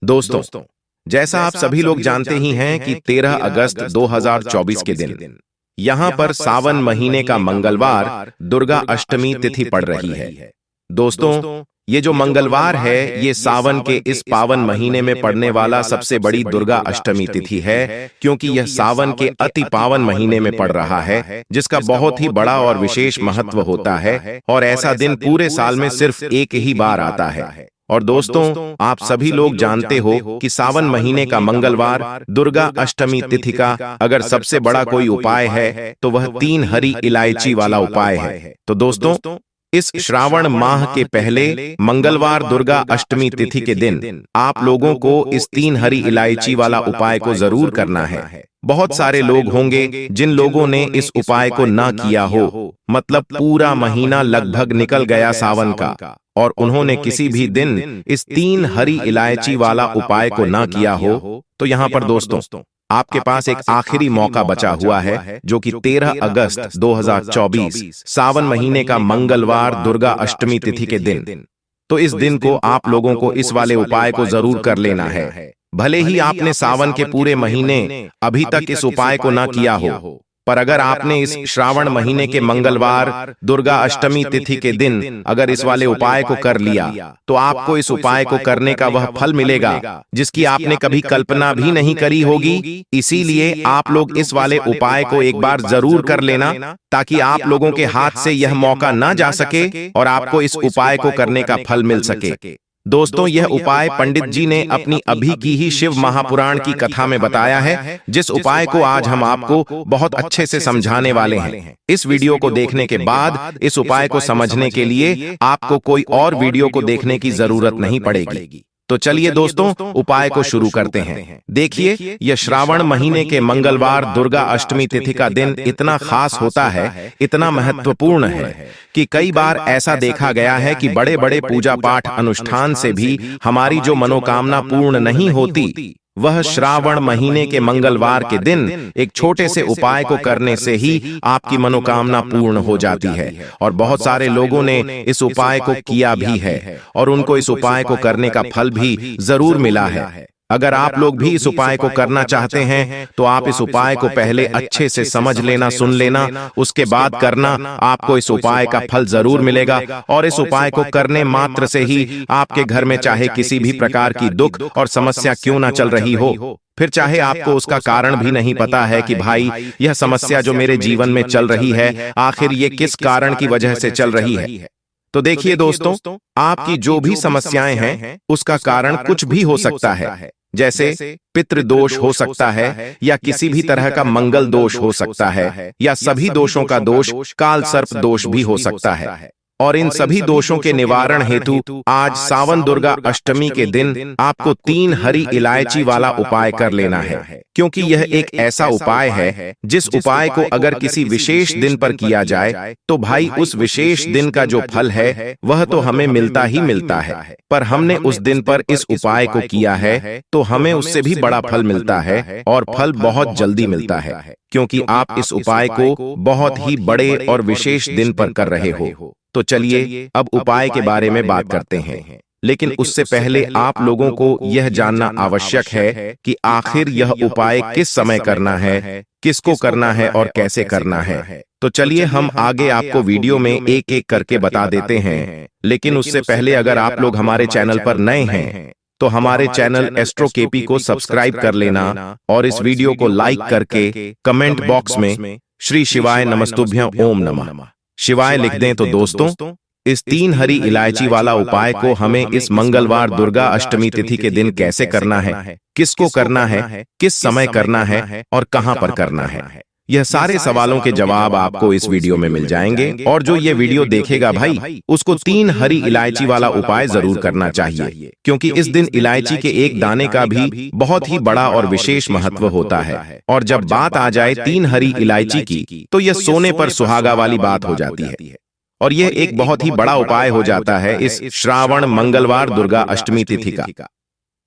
दोस्तों, जैसा आप सभी लोग जानते ही हैं कि 13 अगस्त 2024 के दिन यहाँ पर सावन महीने का मंगलवार दुर्गा अष्टमी तिथि पड़ रही है। दोस्तों, ये जो मंगलवार है ये सावन के इस पावन महीने में पड़ने वाला सबसे बड़ी दुर्गा अष्टमी तिथि है, क्योंकि यह सावन के अति पावन महीने में पड़ रहा है, जिसका बहुत ही बड़ा और विशेष महत्व होता है। और ऐसा दिन पूरे साल में सिर्फ एक ही बार आता है। और दोस्तों, आप सभी लोग जानते हो कि सावन महीने का मंगलवार दुर्गा अष्टमी तिथि का अगर सबसे बड़ा कोई उपाय है तो वह 3 हरी इलायची वाला उपाय है। तो दोस्तों, इस श्रावण माह के पहले मंगलवार दुर्गा अष्टमी तिथि के दिन आप लोगों को इस 3 हरी इलायची वाला उपाय को जरूर करना है। बहुत सारे लोग होंगे जिन लोगों ने इस उपाय को ना किया हो, मतलब पूरा महीना लगभग निकल गया सावन का, और उन्होंने किसी भी दिन इस 3 हरी इलायची वाला उपाय को ना किया हो। तो यहाँ पर दोस्तों, आपके पास एक आखिरी मौका बचा हुआ है, जो कि 13 अगस्त 2024 सावन महीने का मंगलवार दुर्गा अष्टमी तिथि के दिन। तो इस दिन को आप लोगों को इस वाले उपाय को जरूर कर लेना है। भले ही आपने सावन के पूरे महीने अभी तक इस उपाय को ना किया हो, पर अगर आपने इस श्रावण महीने के मंगलवार दुर्गा अष्टमी तिथि के दिन अगर इस वाले उपाय को कर लिया, तो आपको इस उपाय को करने का वह फल मिलेगा जिसकी आपने कभी कल्पना भी नहीं करी होगी। इसीलिए आप लोग इस वाले उपाय को एक बार जरूर कर लेना, ताकि आप लोगों के हाथ से यह मौका ना जा सके और आपको इस उपाय को करने का फल मिल सके। दोस्तों, यह उपाय पंडित जी ने अपनी अभी की ही शिव महापुराण की कथा में बताया है, जिस उपाय को आज हम आपको बहुत अच्छे से समझाने वाले हैं। इस वीडियो को देखने के बाद इस उपाय को समझने के लिए आपको कोई और वीडियो को देखने की जरूरत नहीं पड़ेगी। तो चलिए दोस्तों, उपाय को शुरू करते हैं। देखिए, यह श्रावण महीने के मंगलवार दुर्गा अष्टमी तिथि का दिन इतना खास होता है, इतना महत्वपूर्ण है कि कई बार ऐसा देखा गया है कि बड़े बड़े पूजा पाठ अनुष्ठान से भी हमारी जो मनोकामना पूर्ण नहीं होती, वह श्रावण महीने के मंगलवार के दिन एक छोटे से उपाय को करने से ही आपकी मनोकामना पूर्ण हो जाती है। और बहुत सारे लोगों ने इस उपाय को किया भी है और उनको इस उपाय को करने का फल भी जरूर मिला है। अगर आप लोग भी इस उपाय को करना चाहते हैं तो आप इस उपाय को पहले अच्छे से समझ लेना, सुन लेना, उसके बाद करना। आपको इस उपाय का फल जरूर मिलेगा। और इस उपाय को करने मात्र से ही आपके घर में चाहे किसी भी प्रकार की दुख और समस्या क्यों ना चल रही हो, फिर चाहे आपको उसका कारण भी नहीं पता है कि भाई यह समस्या जो मेरे जीवन में चल रही है, आखिर ये किस कारण की वजह से चल रही है। तो देखिए दोस्तों, आपकी जो भी समस्याएं हैं उसका कारण कुछ भी हो सकता है। जैसे पितृदोष हो सकता है, या किसी भी तरह का मंगल दोष हो सकता है, या सभी दोषों का दोष काल सर्प दोष भी हो सकता है। और इन सभी दोषों के निवारण हेतु आज सावन दुर्गा अष्टमी के दिन आपको 3 हरी इलायची वाला उपाय कर लेना है, क्योंकि यह एक ऐसा उपाय है जिस उपाय को अगर किसी विशेष दिन पर किया जाए तो भाई उस विशेष दिन का जो फल है वह तो हमें मिलता ही मिलता है, पर हमने उस दिन पर इस उपाय को किया है तो हमें उससे भी बड़ा फल मिलता है, और फल बहुत जल्दी मिलता है, क्योंकि आप इस उपाय को बहुत ही बड़े और विशेष दिन पर कर रहे हो। तो चलिए अब उपाय के बारे में बात करते हैं, लेकिन उससे पहले आप लोगों को यह जानना आवश्यक है कि आखिर यह उपाय किस समय करना है, किसको करना है और कैसे करना है। तो चलिए हम आगे आपको वीडियो में एक एक करके बता देते हैं, लेकिन उससे पहले अगर आप लोग हमारे चैनल पर नए हैं तो हमारे चैनल एस्ट्रो केपी को सब्सक्राइब कर लेना, और इस वीडियो को लाइक करके कमेंट बॉक्स में श्री शिवाय नमस्तुभ्यं ओम नमः शिवाय लिख दें। तो दोस्तों, इस 3 हरी इलायची वाला उपाय को हमें इस मंगलवार दुर्गा अष्टमी तिथि के दिन कैसे करना है, किसको करना है, किस समय करना है और कहां पर करना है, यह सारे सवालों के जवाब आपको इस वीडियो में मिल जाएंगे। और जो ये वीडियो देखेगा भाई, उसको 3 हरी इलायची वाला उपाय जरूर करना चाहिए, क्योंकि इस दिन इलायची के एक दाने का भी बहुत ही बड़ा और विशेष महत्व होता है। और जब बात आ जाए 3 हरी इलायची की, तो यह सोने पर सुहागा वाली बात हो जाती है, और यह एक बहुत ही बड़ा उपाय हो जाता है इस श्रावण मंगलवार दुर्गा अष्टमी तिथि का।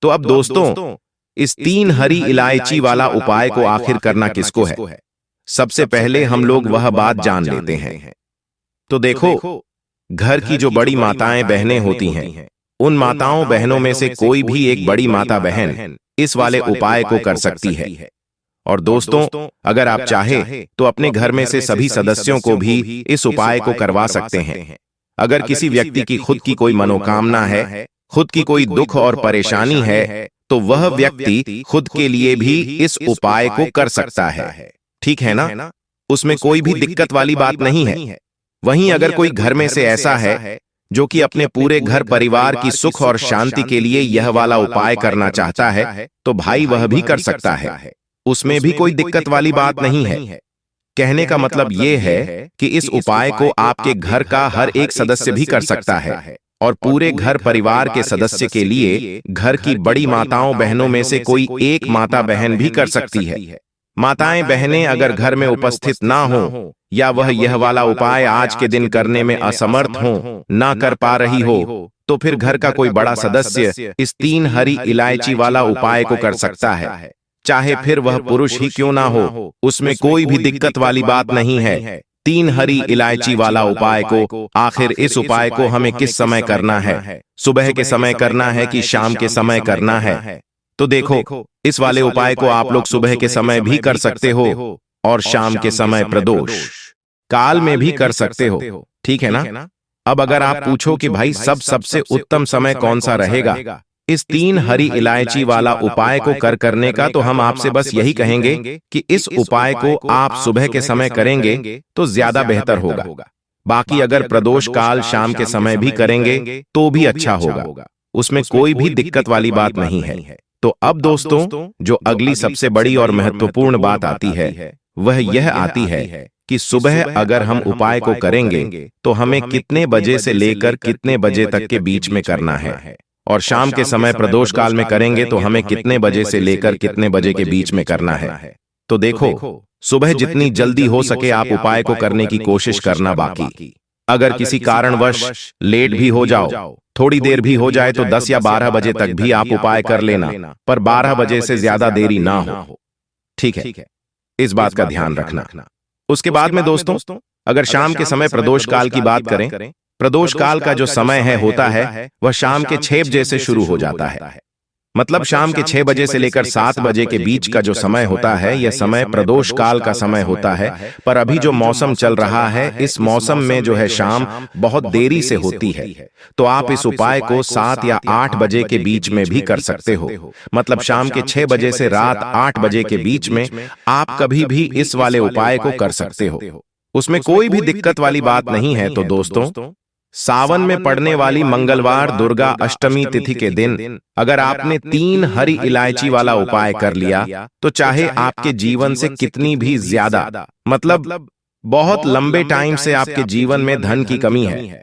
तो अब दोस्तों, इस 3 हरी इलायची वाला उपाय को आखिर करना किसको है, सबसे पहले हम लोग वह बात जान लेते हैं। तो देखो, घर की जो बड़ी माताएं बहनें होती हैं, उन माताओं बहनों में से कोई भी एक बड़ी माता बहन इस वाले उपाय को कर सकती है। और दोस्तों, अगर आप चाहे तो अपने घर में से सभी सदस्यों को भी इस उपाय को करवा सकते हैं। अगर किसी व्यक्ति की खुद की कोई मनोकामना है, खुद की कोई दुख और परेशानी है, तो वह व्यक्ति खुद के लिए भी इस उपाय को कर सकता है। ठीक है ना? उसमें कोई भी दिक्कत वाली बात नहीं है। वहीं अगर कोई घर में से ऐसा है जो कि अपने पूरे घर परिवार की सुख और शांति के लिए यह वाला उपाय करना चाहता है, तो भाई वह भी कर सकता है। उसमें भी कोई दिक्कत वाली बात नहीं है। कहने का मतलब यह है कि इस उपाय को आपके घर का हर एक सदस्य भी कर सकता है और पूरे घर परिवार के सदस्य के लिए घर की बड़ी माताओं बहनों में से कोई एक माता बहन भी कर सकती है। माताएं बहनें अगर घर में उपस्थित ना हो या वह यह वाला उपाय आज के दिन करने में असमर्थ हो, ना कर पा रही हो, तो फिर घर का कोई बड़ा सदस्य इस 3 हरी इलायची वाला उपाय को कर सकता है। चाहे फिर वह पुरुष ही क्यों ना हो, उसमें कोई भी दिक्कत वाली बात नहीं है। 3 हरी इलायची वाला उपाय को, आखिर इस उपाय को हमें किस समय करना है? सुबह के समय करना है कि शाम के समय करना है? तो देखो, इस वाले उपाय को आप लोग सुबह के समय भी कर सकते हो और शाम के समय प्रदोष काल में भी कर सकते हो। ठीक है ना? अब अगर आप पूछो कि भाई सबसे उत्तम समय कौन सा रहेगा इस 3 हरी इलायची वाला उपाय को करने का, तो हम आपसे बस यही कहेंगे कि इस उपाय को आप सुबह के समय करेंगे तो ज्यादा बेहतर होगा। बाकी अगर प्रदोष काल शाम के समय भी करेंगे तो भी अच्छा होगा। उसमें कोई भी दिक्कत वाली बात नहीं है। तो अब दोस्तों, जो अगली सबसे बड़ी और महत्वपूर्ण बात आती है वह यह आती है कि सुबह अगर हम उपाय को करेंगे तो हमें कितने बजे से लेकर कितने बजे तक के बीच में करना है, और शाम के समय प्रदोष काल में करेंगे तो हमें कितने बजे से लेकर कितने बजे के बीच में करना है। तो देखो, सुबह जितनी जल्दी हो सके आप उपाय को करने की कोशिश करना। बाकी अगर किसी कारणवश लेट भी हो जाओ, थोड़ी देर भी हो जाए, तो 10 या 12 बजे तक भी आप उपाय कर लेना, पर 12 बजे से ज्यादा देरी ना हो। ठीक है? इस बात का ध्यान रखना। उसके बाद में दोस्तों, अगर शाम के समय प्रदोष काल की बात करें, प्रदोष काल का जो समय होता है वह शाम के 6 बजे से शुरू हो जाता है। मतलब शाम के 6 बजे से लेकर 7 बजे के बीच का जो समय होता है यह समय प्रदोष काल का समय होता है। पर अभी जो मौसम चल रहा है, इस मौसम में जो है शाम बहुत देरी से होती है, तो आप इस उपाय को 7 या 8 बजे के बीच में भी कर सकते हो। मतलब शाम के 6 बजे से रात 8 बजे के बीच में आप कभी भी इस वाले उपाय को कर सकते हो। उसमें कोई भी दिक्कत वाली बात नहीं है। तो दोस्तों, सावन में पड़ने वाली मंगलवार दुर्गा अष्टमी तिथि के दिन अगर आपने 3 हरी इलायची वाला उपाय कर लिया, तो चाहे आपके जीवन से कितनी भी ज्यादा, मतलब बहुत लंबे टाइम से आपके जीवन में धन की कमी है,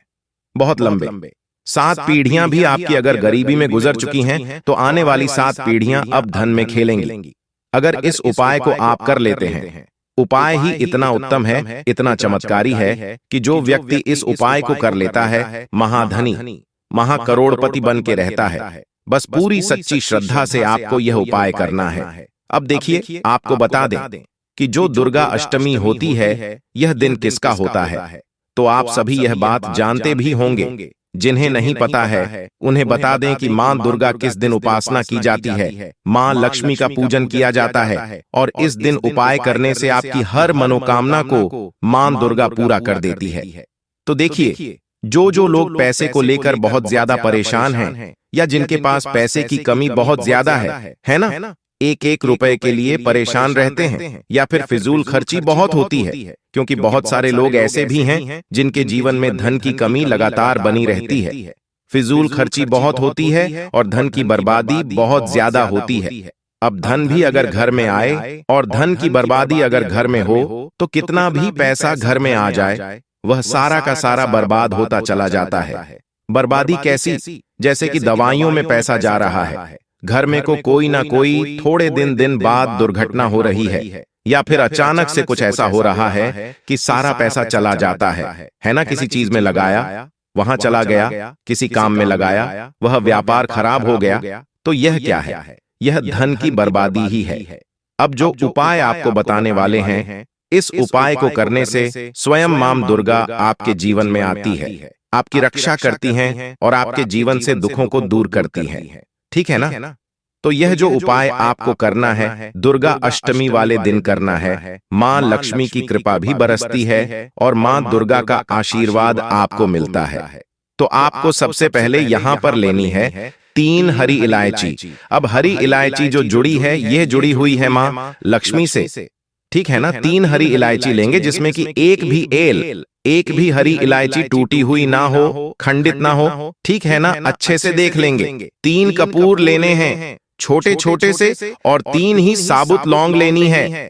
बहुत लंबे 7 पीढ़ियां भी आपकी अगर गरीबी में गुजर चुकी हैं, तो आने वाली 7 पीढ़ियां अब धन में खेलेंगी। अगर इस उपाय को आप कर लेते हैं, उपाय ही इतना उत्तम है, इतना चमत्कारी है कि जो व्यक्ति इस उपाय को कर लेता है महाधनी, महाकरोड़पति बन के रहता है। बस पूरी सच्ची श्रद्धा से आपको यह उपाय करना है। अब देखिए, आपको बता दें कि जो दुर्गा अष्टमी होती है यह दिन किसका होता है, तो आप सभी यह बात जानते भी होंगे। जिन्हें नहीं पता है उन्हें बता दें कि मां दुर्गा किस दिन उपासना की जाती है। मां लक्ष्मी का पूजन किया जाता है और इस दिन उपाय करने से आपकी हर मनोकामना को मां दुर्गा पूरा कर देती है। तो देखिए, जो लोग पैसे को लेकर बहुत ज्यादा परेशान हैं या जिनके पास पैसे की कमी बहुत ज्यादा है ना, एक रुपए के लिए परेशान रहते हैं या फिर फिजूल खर्ची बहुत होती है, क्योंकि बहुत सारे लोग ऐसे भी हैं जिनके जीवन में धन की कमी लगातार बनी रहती है। फिजूल खर्ची बहुत होती है और धन की बर्बादी बहुत ज्यादा होती है। अब धन भी अगर घर में आए और धन की बर्बादी अगर घर में हो, तो कितना भी पैसा घर में आ जाए वह सारा का सारा बर्बाद होता चला जाता है। बर्बादी कैसी? जैसे कि दवाइयों में पैसा जा रहा है, घर में को कोई ना कोई थोड़े दिन बाद दुर्घटना हो रही है, या फिर अचानक से कुछ ऐसा हो रहा है कि सारा पैसा चला जाता है ना। किसी चीज में लगाया, वहां चला गया, किसी काम में लगाया, वह व्यापार खराब हो गया, तो यह क्या है? यह धन की बर्बादी ही है। अब जो उपाय आपको बताने वाले हैं, इस उपाय को करने से स्वयं मां दुर्गा आपके जीवन में आती है आपकी रक्षा करती हैं और आपके जीवन से दुखों को दूर करती हैं। ठीक है ना? तो यह जो उपाय आपको करना है, दुर्गा अष्टमी वाले दिन करना है। मां लक्ष्मी की कृपा भी बरसती है और मां दुर्गा का आशीर्वाद आपको मिलता है। तो आपको सबसे पहले यहां पर लेनी है 3 हरी इलायची। अब हरी इलायची जो जुड़ी है, यह जुड़ी हुई है मां लक्ष्मी से। ठीक है ना? 3 हरी इलायची लेंगे जिसमें कि एक भी हरी इलायची टूटी हुई ना हो, खंडित ना हो। ठीक है ना? अच्छे से देख लेंगे। 3 कपूर लेने हैं छोटे छोटे से, और 3 ही साबुत लौंग लेनी है।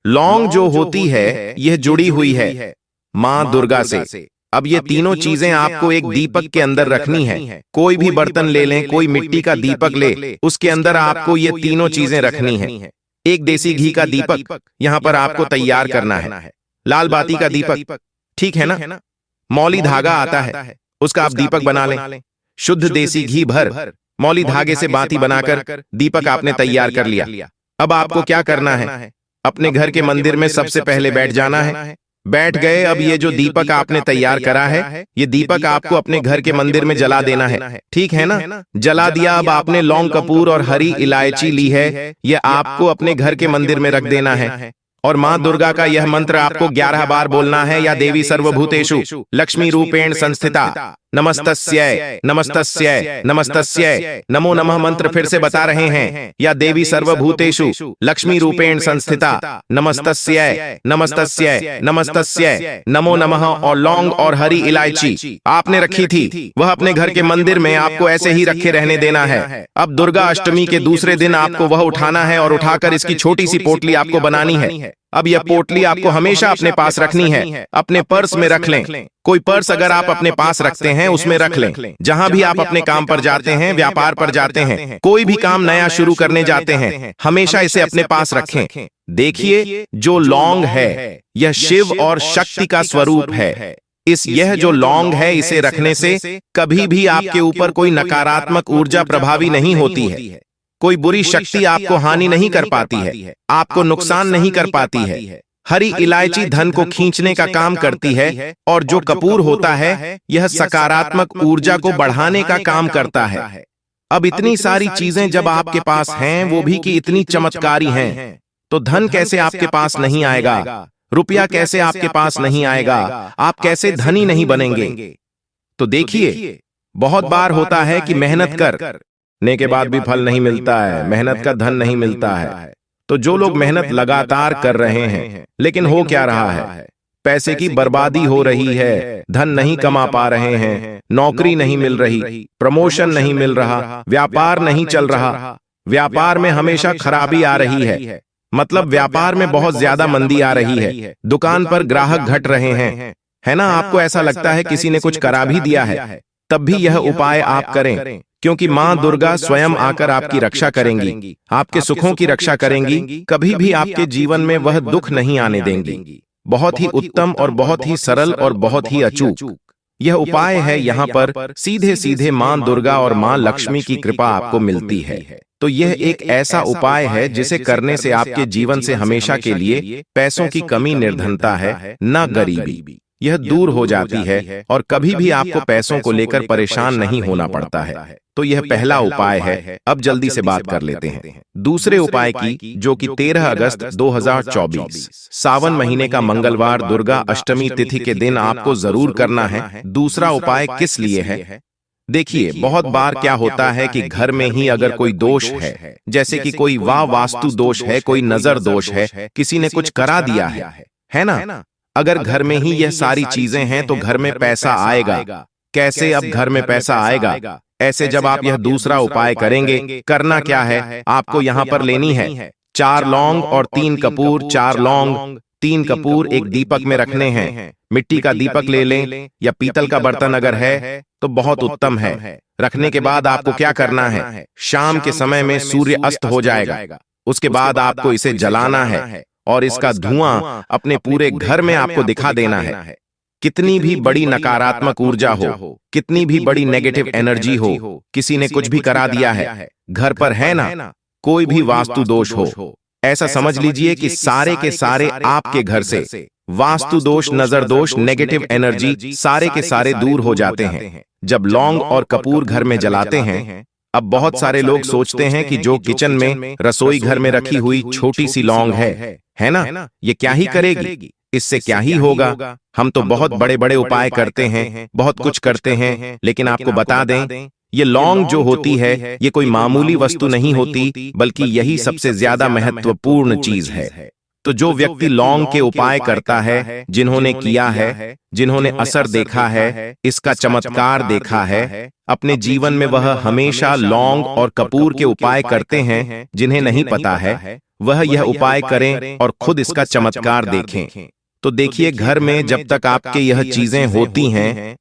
लौंग जो होती है यह जुड़ी हुई है मां दुर्गा से। अब ये तीनों चीजें आपको एक दीपक के अंदर रखनी है। कोई भी बर्तन ले लें, कोई मिट्टी का दीपक ले, उसके अंदर आपको ये तीनों चीजें रखनी है। एक देसी घी का दीपक यहां पर आपको तैयार करना है। लाल बाती का दीपक, ठीक है ना? मौली धागा आता है, उसका आप दीपक बना लें। शुद्ध देसी घी भर मौली धागे से बाती बनाकर दीपक आपने तैयार कर लिया। अब आपको क्या करना है? अपने घर के मंदिर में सबसे पहले बैठ जाना है। बैठ गए। अब ये जो दीपक आपने तैयार करा है, ये दीपक आपको अपने घर के मंदिर में जला देना है। ठीक है ना? जला दिया। अब आपने लौंग कपूर और हरी इलायची ली है, ये आपको अपने घर के मंदिर में रख देना है। और मां दुर्गा का यह मंत्र आपको 11 बार बोलना है। या देवी सर्वभूतेषु लक्ष्मी रूपेण संस्थिता नमस्तस्यै नमस्तस्यै नमस्तस्यै नमो नमः मंत्र फिर से बता रहे हैं। या देवी सर्वभूतेषु लक्ष्मी रूपेण संस्थिता नमस्तस्यै नमस्तस्यै नमस्तस्यै नमो नमः। और लौंग और हरी इलायची आपने रखी थी, वह अपने घर के मंदिर में आपको ऐसे ही रखे रहने देना है। अब दुर्गा अष्टमी के दूसरे दिन आपको वह उठाना है और उठाकर इसकी छोटी सी पोटली आपको बनानी है। अब यह पोटली आपको हमेशा अपने पास रखनी है। अपने पर्स में रख लें। कोई पर्स अगर आप अपने पास रखते हैं उसमें रख लें। जहां भी आप अपने काम पर जाते हैं, व्यापार पर जाते हैं, कोई भी काम नया शुरू करने जाते हैं, हमेशा इसे अपने पास रखें। देखिए, जो लौंग है यह शिव और शक्ति का स्वरूप है। यह जो लौंग है, इसे रखने से कभी भी आपके ऊपर कोई नकारात्मक ऊर्जा प्रभावी नहीं होती है। कोई बुरी शक्ति आपको हानि नहीं कर पाती है, आपको नुकसान नहीं कर पाती है। हरी इलायची धन को खींचने का काम करती है, और जो कपूर होता है यह सकारात्मक ऊर्जा को बढ़ाने का काम करता है। अब इतनी सारी चीजें जब आपके पास हैं, वो भी कि इतनी चमत्कारी हैं, तो धन कैसे आपके पास नहीं आएगा? रुपया कैसे आपके पास नहीं आएगा? आप कैसे धनी नहीं बनेंगे? तो देखिए, बहुत बार होता है कि मेहनत करने के बाद भी फल नहीं मिलता है, मेहनत का धन नहीं मिलता है। तो जो लोग मेहनत लगातार कर रहे हैं, लेकिन हो क्या रहा है? पैसे की बर्बादी हो रही है, धन नहीं कमा पा रहे हैं, नौकरी नहीं मिल रही, प्रमोशन नहीं मिल रहा, व्यापार नहीं चल रहा, व्यापार में हमेशा खराबी आ रही है, मतलब व्यापार में बहुत ज्यादा मंदी आ रही है, दुकान पर ग्राहक घट रहे हैं, है ना? आपको ऐसा लगता है किसी ने कुछ करा भी दिया है, तब भी यह उपाय आप करें, क्योंकि मां दुर्गा स्वयं आकर आपकी रक्षा करेंगी, आपके सुखों की रक्षा करेंगी। कभी भी आपके जीवन में वह दुख नहीं आने देंगी। बहुत ही उत्तम और बहुत ही सरल और बहुत ही अचूक यह उपाय है। यहाँ पर सीधे सीधे मां दुर्गा और मां लक्ष्मी की कृपा आपको मिलती है। तो यह एक ऐसा उपाय है जिसे करने से आपके जीवन से हमेशा के लिए पैसों की कमी, निर्धनता है न गरीबी, यह दूर हो जाती है, और कभी भी आपको पैसों को लेकर परेशान नहीं होना पड़ता है। तो यह पहला उपाय है। अब जल्दी से बात कर लेते हैं दूसरे उपाय की, जो कि 13 अगस्त 2024 सावन महीने का मंगलवार दुर्गा अष्टमी तिथि के दिन आपको जरूर करना है। दूसरा उपाय किस लिए है? देखिए, बहुत बार क्या होता है कि घर में ही अगर कोई दोष है, जैसे कि कोई वास्तु दोष है, कोई नजर दोष है, किसी ने कुछ करा दिया है ना? अगर घर में ही यह सारी चीजें हैं तो घर में पैसा आएगा कैसे? अब घर में पैसा आएगा ऐसे जब आप यह दूसरा उपाय करेंगे। करना क्या है? आपको यहाँ पर लेनी है 4 लौंग और 3 कपूर। 4 लौंग, 3 कपूर एक दीपक में रखने हैं। मिट्टी का दीपक ले लें या पीतल का बर्तन अगर है तो बहुत उत्तम है। रखने के बाद आपको क्या करना है? शाम के समय में सूर्य अस्त हो जाएगा, उसके बाद आपको इसे जलाना है और इसका धुआं अपने पूरे घर में आपको दिखा देना है। कितनी भी बड़ी नकारात्मक ऊर्जा हो, कितनी भी बड़ी नेगेटिव एनर्जी हो, किसी ने कुछ भी करा दिया है घर पर, है ना? कोई भी वास्तु दोष हो, ऐसा समझ लीजिए कि सारे के सारे आपके घर से वास्तु दोष, नजर दोष, नेगेटिव एनर्जी सारे के सारे दूर हो जाते हैं जब लौंग और कपूर घर में जलाते हैं। अब बहुत सारे लोग सोचते हैं कि जो किचन में, रसोई घर में रखी हुई छोटी सी लौंग है ना, ये क्या ही करेगी, इससे क्या ही होगा। हम तो बहुत बड़े बड़े उपाय करते हैं, बहुत कुछ करते हैं, लेकिन आपको बता दें, ये लौंग जो होती है ये कोई मामूली वस्तु नहीं होती, बल्कि यही सबसे ज्यादा महत्वपूर्ण चीज है। तो जो व्यक्ति लौंग के उपाय करता है, जिन्होंने किया है, जिन्होंने असर देखा है, इसका चमत्कार देखा है अपने जीवन में, वह हमेशा लौंग और कपूर के उपाय करते हैं। जिन्हें नहीं पता है वह यह उपाय करें और खुद इसका चमत्कार देखें। तो देखिए, घर में जब तक आपके यह चीजें होती हैं,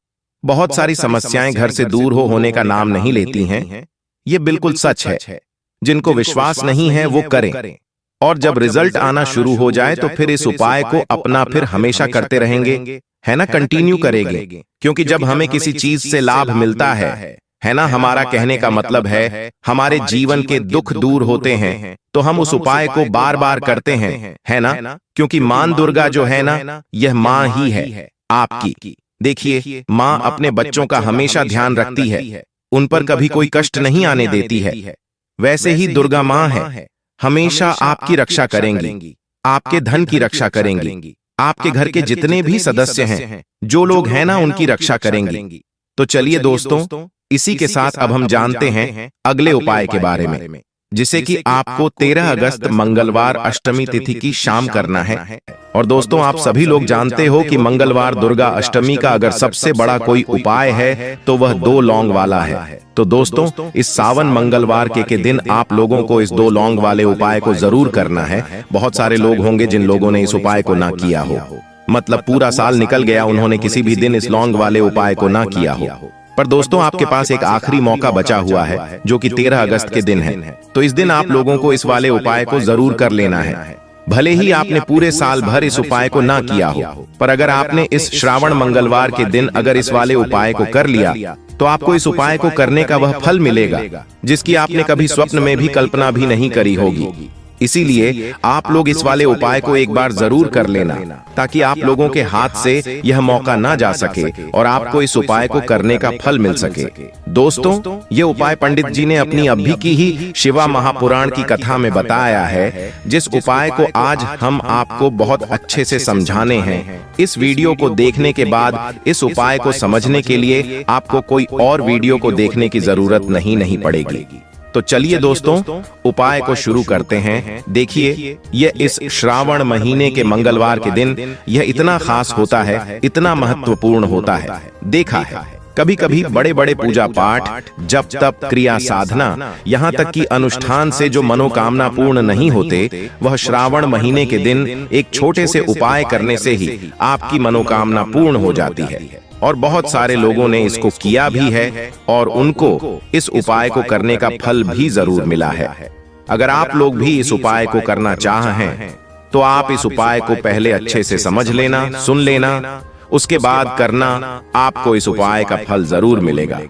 बहुत सारी समस्याएं घर से दूर होने का नाम नहीं लेती हैं। ये बिल्कुल सच है। जिनको विश्वास नहीं है वो करें, और जब रिजल्ट आना शुरू हो जाए तो फिर इस उपाय को अपना फिर हमेशा करते रहेंगे, है ना, कंटिन्यू करेंगे। क्योंकि जब हमें किसी चीज से लाभ मिलता है ना, हमारा कहने का मतलब है हमारे जीवन के दुख दूर होते हैं, तो हम उस उपाय को बार बार करते हैं, है ना। क्योंकि मां दुर्गा जो है ना, यह मां ही है आपकी। देखिए, मां अपने बच्चों का हमेशा ध्यान रखती है, उन पर कभी कोई कष्ट नहीं आने देती है। वैसे ही दुर्गा मां है, हमेशा आपकी रक्षा करेंगी, आपके धन की रक्षा करेंगी, आपके घर के जितने भी सदस्य हैं, जो लोग हैं ना, उनकी रक्षा करेंगी। तो चलिए दोस्तों, इसी के साथ अब हम जानते हैं अगले उपाय के बारे में, जिसे कि आपको 13 अगस्त मंगलवार अष्टमी तिथि की शाम करना है। और दोस्तों, आप सभी लोग जानते हो कि मंगलवार दुर्गा अष्टमी का अगर सबसे बड़ा कोई उपाय है तो वह 2 लौंग वाला है। तो दोस्तों, इस सावन मंगलवार के दिन आप लोगों को इस 2 लौंग वाले उपाय को जरूर करना है। बहुत सारे लोग होंगे जिन लोगों ने इस उपाय को ना किया हो, मतलब पूरा साल निकल गया, उन्होंने किसी भी दिन इस लौंग वाले उपाय को ना किया हो। पर दोस्तों, आपके पास एक आखिरी मौका बचा हुआ है, जो कि 13 अगस्त के दिन है। तो इस दिन आप लोगों को इस वाले उपाय को जरूर कर लेना है। भले ही आपने पूरे साल भर इस उपाय को ना किया हो, पर अगर आपने इस श्रावण मंगलवार के दिन अगर इस वाले उपाय को कर लिया, तो आपको इस उपाय को करने का वह फल मिलेगा जिसकी आपने कभी स्वप्न में भी कल्पना भी नहीं करी होगी। इसीलिए आप लोग इस वाले उपाय को एक बार जरूर कर लेना, ताकि आप लोगों के हाथ से यह मौका ना जा सके और आपको इस उपाय को करने का फल मिल सके। दोस्तों, ये उपाय पंडित जी ने अपनी अभी की ही शिवा महापुराण की कथा में बताया है, जिस उपाय को आज हम आपको बहुत अच्छे से समझाने हैं। इस वीडियो को देखने के बाद इस उपाय को समझने के लिए आपको कोई और वीडियो को देखने की जरूरत नहीं पड़ेगी। तो चलिए दोस्तों, उपाय को शुरू करते हैं। देखिए, यह इस श्रावण महीने के मंगलवार के दिन यह इतना खास होता है, इतना महत्वपूर्ण होता है। देखा है कभी कभी बड़े बड़े पूजा पाठ, जप तप, क्रिया साधना, यहाँ तक कि अनुष्ठान से जो मनोकामना पूर्ण नहीं होते, वह श्रावण महीने के दिन एक छोटे से उपाय करने से ही आपकी मनोकामना पूर्ण हो जाती है। और बहुत सारे लोगों ने इसको किया भी है और उनको इस उपाय को करने का फल भी जरूर मिला है। अगर आप लोग भी इस उपाय को करना चाहें, तो आप इस उपाय को पहले अच्छे से समझ लेना, सुन लेना, उसके बाद करना, आपको इस उपाय का फल जरूर मिलेगा।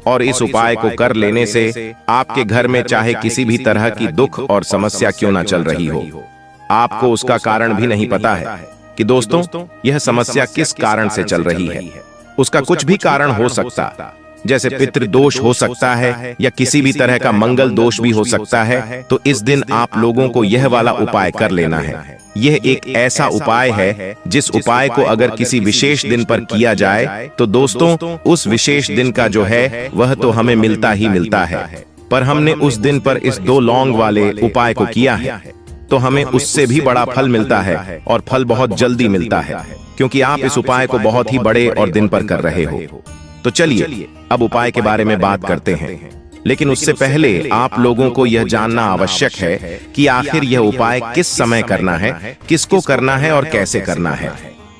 और इस उपाय को कर लेने से आपके घर में चाहे किसी भी तरह की दुख और समस्या क्यों ना चल रही हो, आपको उसका कारण भी नहीं पता है कि दोस्तों यह समस्या किस कारण से चल रही है। उसका कुछ भी कारण हो सकता, जैसे पितृदोष हो सकता है या किसी भी तरह का मंगल दोष भी हो सकता है। तो इस दिन आप लोगों को यह वाला उपाय कर लेना है। यह एक ऐसा उपाय है जिस उपाय को अगर किसी विशेष दिन पर किया जाए, तो दोस्तों उस विशेष दिन का जो है वह तो हमें मिलता ही मिलता है। पर हमने उस दिन पर इस 2 लौंग वाले उपाय को किया है, तो हमें उससे भी बड़ा फल मिलता है, और फल बहुत जल्दी मिलता है, क्योंकि आप इस उपाय को बहुत ही बड़े और दिन पर कर रहे हो। तो चलिए अब उपाय के बारे में बात करते हैं, लेकिन उससे पहले आप लोगों को यह जानना आवश्यक है कि आखिर यह उपाय किस समय करना है, किसको करना है और कैसे करना है।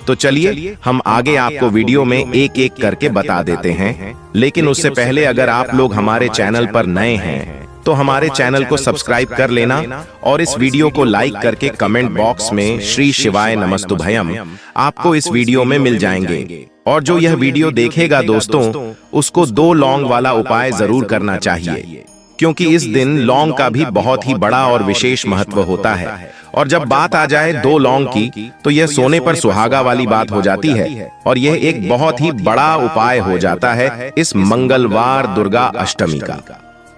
तो चलिए हम आगे आपको वीडियो में एक एक करके बता देते हैं। लेकिन उससे पहले अगर आप लोग हमारे चैनल पर नए हैं, तो हमारे चैनल को सब्सक्राइब कर लेना और इस वीडियो को लाइक करके कमेंट बॉक्स में श्री शिवाय नमस्तुभयम आपको इस वीडियो में मिल जाएंगे। और जो यह वीडियो देखेगा दोस्तों, उसको 2 लौंग वाला उपाय जरूर करना चाहिए, क्योंकि इस दिन लौंग का भी बहुत ही बड़ा और विशेष महत्व होता है। और जब बात आ जाए 2 लौंग की, तो यह सोने पर सुहागा वाली बात हो जाती है और यह एक बहुत ही बड़ा उपाय हो जाता है इस मंगलवार दुर्गा अष्टमी का।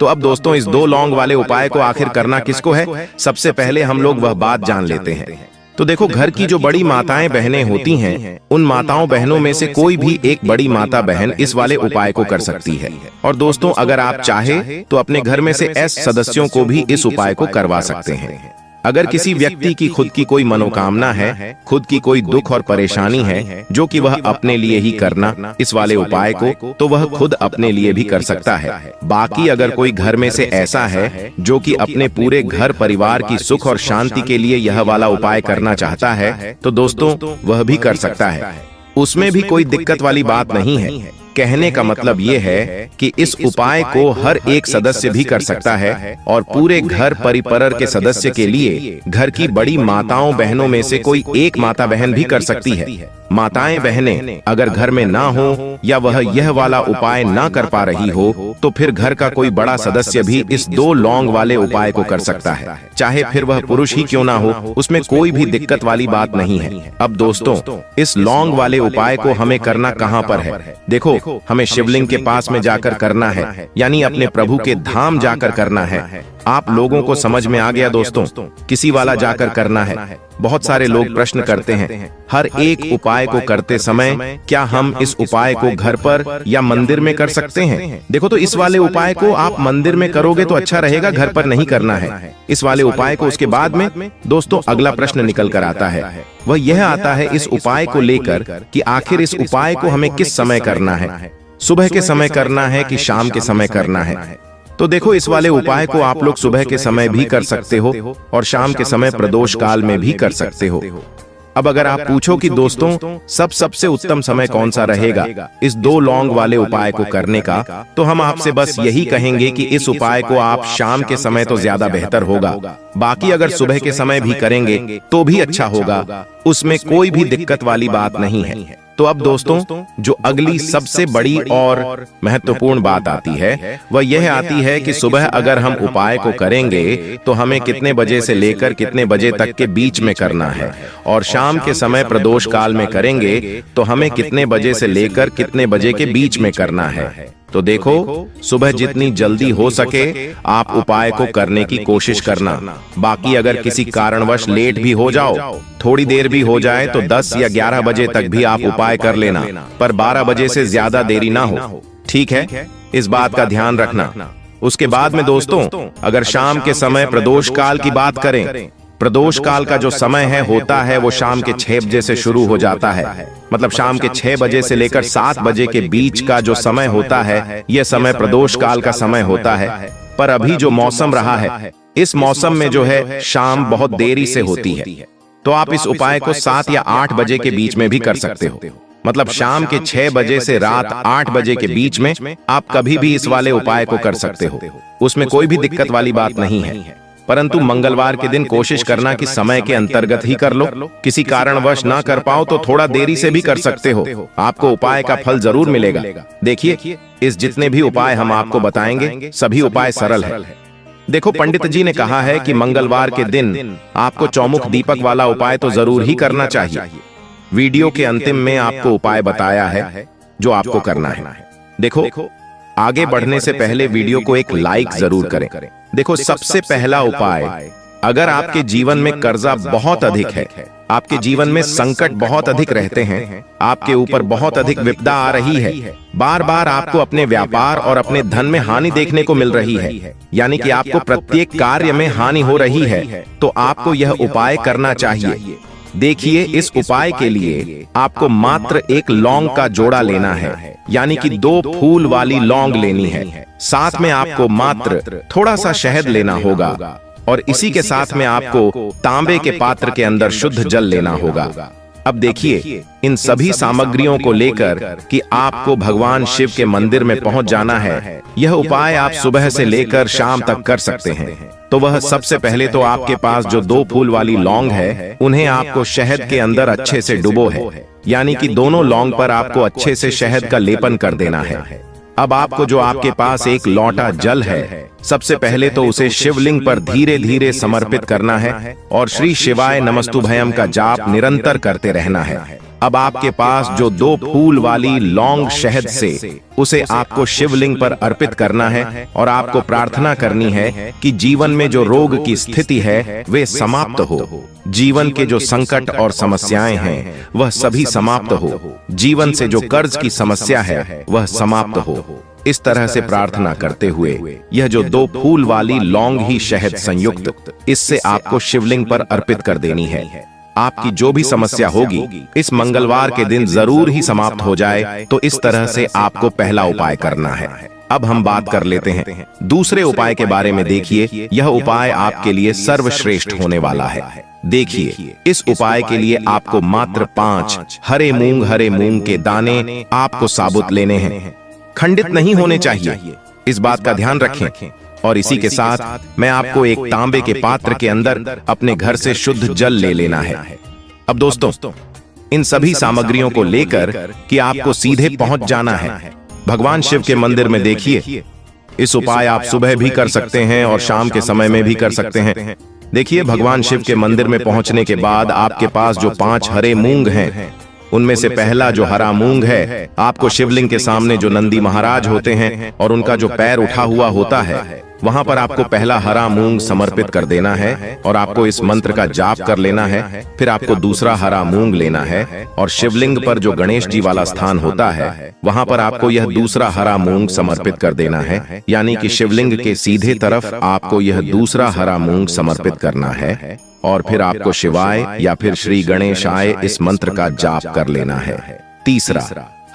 तो अब दोस्तों, इस 2 लौंग वाले उपाय को आखिर करना किसको है, सबसे पहले हम लोग वह बात जान लेते हैं। तो देखो, घर की जो बड़ी माताएं बहनें होती हैं, उन माताओं बहनों में से कोई भी एक बड़ी माता बहन इस वाले उपाय को कर सकती है। और दोस्तों, अगर आप चाहे तो अपने घर में से ऐसे सदस्यों को भी इस उपाय को करवा सकते हैं। अगर किसी व्यक्ति की खुद की कोई मनोकामना है, खुद की कोई दुख और परेशानी है जो कि वह अपने लिए ही करना इस वाले उपाय को, तो वह खुद अपने लिए भी कर सकता है। बाकी अगर कोई घर में से ऐसा है जो कि अपने पूरे घर परिवार की सुख और शांति के लिए यह वाला उपाय करना चाहता है, तो दोस्तों वह भी कर सकता है। उसमें भी कोई दिक्कत वाली बात नहीं है। कहने का मतलब ये है कि इस उपाय को हर एक सदस्य भी कर सकता है और पूरे घर परिवार के सदस्य के लिए घर की बड़ी माताओं बहनों में से कोई एक माता बहन भी कर सकती है। माताएं बहनें अगर घर में ना हो या वह यह वाला उपाय ना कर पा रही हो, तो फिर घर का कोई बड़ा सदस्य भी इस 2 लौंग वाले उपाय को कर सकता है, चाहे फिर वह पुरुष ही क्यों ना हो। उसमें कोई भी दिक्कत वाली बात नहीं है। अब दोस्तों, इस लौंग वाले उपाय को हमें करना कहां पर है? देखो, हमें शिवलिंग के पास में जाकर करना है, यानी अपने प्रभु के धाम जाकर करना है। आप लोगों को समझ में आ गया दोस्तों? किसी वाला जाकर करना है। बहुत सारे लोग प्रश्न करते हैं, हर एक उपाय को करते समय क्या हम इस उपाय को घर पर या मंदिर में कर सकते हैं? देखो, तो इस वाले उपाय को आप मंदिर में करोगे तो अच्छा रहेगा, घर पर नहीं करना है इस वाले उपाय को। उसके बाद में दोस्तों अगला प्रश्न निकल कर आता है, वह यह आता है इस उपाय को लेकर कि आखिर इस उपाय को हमें किस समय करना है, सुबह के समय करना है कि शाम के समय करना है? तो देखो, इस वाले उपाय को आप लोग सुबह के समय भी कर सकते हो और शाम के समय प्रदोष काल में भी कर सकते हो। अब अगर आप पूछो कि दोस्तों सबसे उत्तम समय कौन सा रहेगा इस 2 लौंग वाले उपाय को करने का, तो हम आपसे बस यही कहेंगे कि इस उपाय को आप शाम के समय तो ज्यादा बेहतर होगा। बाकी अगर सुबह के समय भी करेंगे तो भी अच्छा होगा, उसमें कोई भी दिक्कत वाली बात नहीं है। तो अब दोस्तों, जो अगली सबसे बड़ी और महत्वपूर्ण बात आती है, वह यह आती है कि सुबह अगर हम उपाय को करेंगे तो हमें कितने बजे से लेकर कितने बजे तक के बीच में करना है, और शाम के समय प्रदोष काल में करेंगे तो हमें कितने बजे से लेकर कितने बजे के बीच में करना है। तो देखो, सुबह जितनी जल्दी हो सके आप उपाय को करने की कोशिश करना। बाकी अगर किसी कारणवश लेट भी हो जाओ, थोड़ी देर भी हो जाए, तो 10 या 11 बजे तक भी आप उपाय कर लेना, पर 12 बजे से ज्यादा देरी ना हो, ठीक है? इस बात का ध्यान रखना। उसके बाद में दोस्तों, अगर शाम के समय प्रदोष काल की बात करें, प्रदोष काल का जो समय होता है वो शाम के 6 बजे से शुरू हो जाता है। मतलब शाम के 6 बजे से लेकर 7 बजे के बीच का जो समय होता है, यह समय प्रदोष काल का समय होता है। पर अभी जो मौसम रहा है, इस मौसम में जो है शाम बहुत देरी से होती है, तो आप इस उपाय को 7 या 8 बजे के बीच में भी कर सकते हो। मतलब शाम के 6 बजे से रात 8 बजे के बीच में आप कभी भी इस वाले उपाय को कर सकते हो, उसमें कोई भी दिक्कत वाली बात नहीं है। परंतु मंगलवार के दिन कोशिश करना कि समय के अंतर्गत ही कर लो। किसी कारणवश ना कर पाओ तो थोड़ा देरी से भी कर सकते हो, आपको उपाय का फल जरूर मिलेगा। देखिए, इस जितने भी उपाय हम आपको बताएंगे, सभी उपाय सरल है। देखो, पंडित जी ने कहा है कि मंगलवार के दिन आपको चौमुख दीपक वाला उपाय तो जरूर ही करना चाहिए। वीडियो के अंतिम में आपको उपाय बताया है जो आपको करना है। देखो, आगे बढ़ने से पहले वीडियो को एक लाइक जरूर करें। देखो, सबसे पहला उपाय, अगर आपके जीवन में कर्जा बहुत अधिक है, आपके जीवन में संकट बहुत अधिक रहते हैं, आपके ऊपर बहुत अधिक विपदा आ रही है, बार बार आपको अपने व्यापार और अपने धन में हानि देखने को मिल रही है, यानी कि आपको प्रत्येक कार्य में हानि हो रही है, तो आपको यह उपाय करना चाहिए। देखिए, इस उपाय के लिए आपको मात्र एक लौंग का जोड़ा लेना है, यानी कि 2 फूल वाली लौंग लेनी है। साथ में आपको मात्र थोड़ा सा शहद लेना होगा और इसी के साथ में आपको तांबे के पात्र के अंदर शुद्ध जल लेना होगा। अब देखिए, इन सभी सामग्रियों को लेकर कि आपको भगवान शिव के मंदिर में पहुंच जाना है। यह उपाय आप सुबह से लेकर शाम तक कर सकते हैं। तो वह सबसे पहले तो आपके पास जो 2 फूल वाली लौंग है, उन्हें आपको शहद के अंदर अच्छे से डुबो है, यानी कि दोनों लौंग पर आपको अच्छे से शहद का लेपन कर देना है। अब आपको जो आपके पास एक लोटा जल है, सबसे पहले तो उसे शिवलिंग पर धीरे धीरे समर्पित करना है और श्री शिवाय नमस्तुभयम का जाप निरंतर करते रहना है। अब आपके पास जो 2 फूल वाली लौंग शहद से उसे आपको शिवलिंग पर अर्पित करना है और आपको प्रार्थना करनी है कि जीवन में जो रोग की स्थिति है वे समाप्त हो, जीवन के जो संकट और समस्याएं हैं वह सभी समाप्त हो, जीवन से जो कर्ज की समस्या है वह समाप्त हो। इस तरह से प्रार्थना करते हुए यह जो 2 फूल वाली लौंग ही शहद संयुक्त, इससे आपको शिवलिंग पर अर्पित कर देनी है। आपकी जो भी समस्या होगी इस मंगलवार के दिन जरूर ही समाप्त हो जाए। तो इस तरह से आपको पहला उपाय करना है। अब हम बात कर लेते हैं दूसरे उपाय के बारे में। देखिए, यह उपाय आपके लिए सर्वश्रेष्ठ होने वाला है। देखिए, इस उपाय के लिए आपको मात्र 5 हरे मूंग के दाने आपको साबुत लेने हैं, खंडित नहीं होने चाहिए, इस बात का ध्यान रखें। और इसी के साथ मैं आपको एक तांबे के पात्र के अंदर अपने घर से शुद्ध जल ले लेना है। अब दोस्तों, इन सभी सामग्रियों को लेकर कि आपको सीधे पहुंच जाना है भगवान शिव के मंदिर में। देखिए, इस उपाय आप सुबह भी कर सकते हैं और शाम के समय में भी कर सकते हैं। देखिए, भगवान शिव के मंदिर में पहुंचने के बाद आपके पास जो 5 हरे मूंग हैं, उनमें से पहला जो हरा मूंग है, आपको शिवलिंग के सामने जो नंदी महाराज होते हैं और उनका जो पैर उठा हुआ होता है, वहां पर आपको पहला हरा मूंग समर्पित कर देना है और आपको इस मंत्र का जाप कर लेना है। फिर आपको दूसरा हरा मूंग लेना है और शिवलिंग पर जो गणेश जी वाला स्थान होता है, वहां पर आपको यह दूसरा हरा मूंग समर्पित कर देना है। यानी कि शिवलिंग के सीधे तरफ आपको यह दूसरा हरा मूंग समर्पित करना है और फिर आपको शिवाय या फिर श्री गणेशाय इस मंत्र का जाप कर लेना है। तीसरा,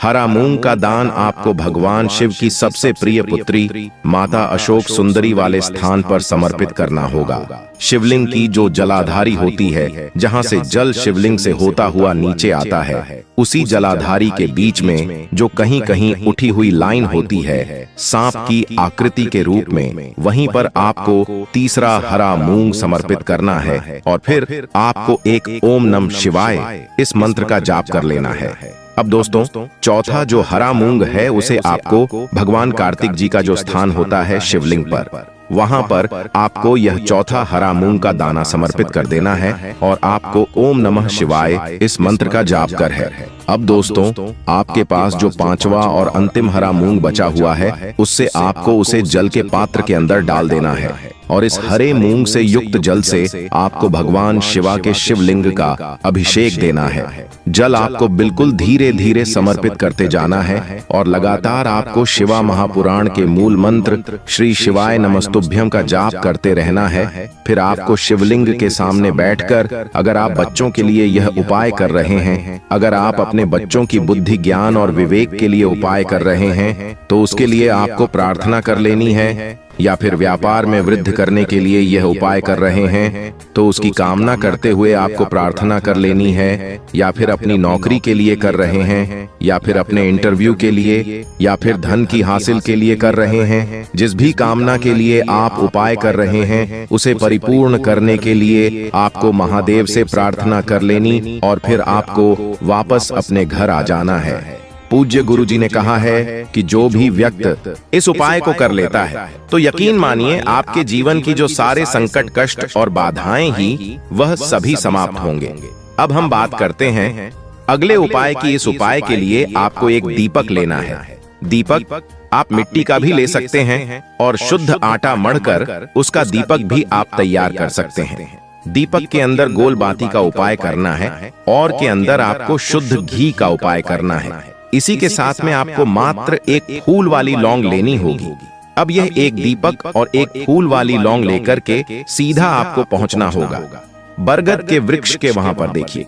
हरा मूंग का दान आपको भगवान शिव की सबसे प्रिय पुत्री माता अशोक सुंदरी वाले स्थान पर समर्पित करना होगा। शिवलिंग की जो जलाधारी होती है, जहां से जल शिवलिंग से होता हुआ नीचे आता है, उसी जलाधारी के बीच में जो कहीं कहीं उठी हुई लाइन होती है सांप की आकृति के रूप में, वहीं पर आपको तीसरा हरा मूंग समर्पित करना है और फिर आपको एक ओम नमः शिवाय इस मंत्र का जाप कर लेना है। अब दोस्तों, चौथा जो हरा मूंग है उसे आपको भगवान कार्तिक जी का जो स्थान होता है शिवलिंग पर, वहां पर आपको यह चौथा हरा मूंग का दाना समर्पित कर देना है और आपको ओम नमः शिवाय इस मंत्र का जाप कर है। अब दोस्तों, आपके पास जो 5वां और अंतिम हरा मूंग बचा हुआ है, उससे आपको उसे जल के पात्र के अंदर डाल देना है और इस हरे मूंग से युक्त जल से आपको भगवान शिवा के शिवलिंग का अभिषेक देना है। जल आपको बिल्कुल धीरे धीरे समर्पित करते जाना है और लगातार आपको शिवा महापुराण के मूल मंत्र श्री शिवाय नमस्तुभ्यम का जाप करते रहना है। फिर आपको शिवलिंग के सामने बैठकर, अगर आप बच्चों के लिए यह उपाय कर रहे हैं, अगर आप अपने बच्चों की बुद्धि ज्ञान और विवेक के लिए उपाय कर रहे हैं, तो उसके लिए आपको प्रार्थना कर लेनी है। या फिर व्यापार में वृद्धि करने के लिए यह उपाय कर रहे हैं, तो उसकी कामना करते हुए आपको प्रार्थना कर लेनी है। या फिर अपनी नौकरी के लिए कर रहे हैं, या फिर अपने इंटरव्यू के लिए, या फिर धन की हासिल के लिए कर रहे हैं, जिस भी कामना के लिए आप उपाय कर रहे हैं, उसे परिपूर्ण करने के लिए आपको महादेव से प्रार्थना कर लेनी और फिर आपको वापस अपने घर आ जाना है। पूज्य गुरु जी ने कहा है कि जो भी व्यक्ति इस उपाय को कर लेता है, तो यकीन मानिए आपके जीवन की जो सारे संकट, कष्ट और बाधाएं ही वह सभी समाप्त होंगे। अब हम बात करते हैं अगले उपाय की। इस उपाय के लिए आपको एक दीपक लेना है। दीपक आप मिट्टी का भी ले सकते हैं और शुद्ध आटा मढ़कर उसका दीपक भी आप तैयार कर सकते हैं। दीपक के अंदर गोल बाती का उपाय करना है और के अंदर आपको शुद्ध घी का उपाय करना है। इसी के साथ में आपको मात्र एक फूल वाली लौंग लेनी होगी। अब यह एक दीपक और एक फूल वाली लौंग लेकर के सीधा आपको पहुंचना होगा बरगद के वृक्ष के वहां पर। देखिए,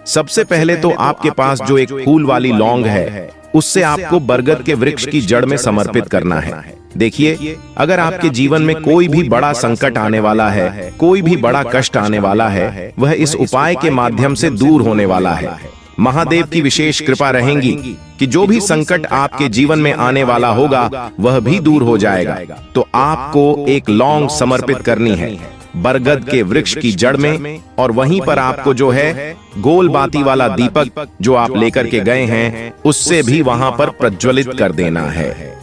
सबसे पहले तो आपके पास जो एक फूल वाली लौंग है, उससे आपको बरगद के वृक्ष की जड़ में समर्पित करना है। देखिए, अगर आपके जीवन में कोई भी बड़ा संकट आने वाला है, कोई भी बड़ा कष्ट आने वाला है, वह इस उपाय के माध्यम से दूर होने वाला है। महादेव की विशेष कृपा रहेगी कि जो भी संकट आपके जीवन में आने वाला होगा वह भी दूर हो जाएगा। तो आपको एक लौंग समर्पित करनी है बरगद के वृक्ष की जड़ में, और वहीं पर आपको जो है गोल बाती वाला दीपक जो आप लेकर के गए हैं, उससे भी वहां पर प्रज्वलित कर देना है।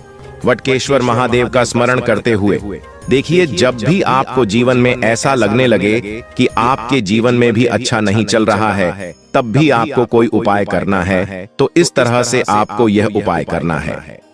वटकेश्वर महादेव का स्मरण करते हुए। देखिए, जब भी आपको जीवन में ऐसा लगने लगे कि आपके जीवन में भी अच्छा नहीं चल रहा है, तब भी आपको कोई उपाय करना है, तो इस तरह से आपको यह उपाय करना है।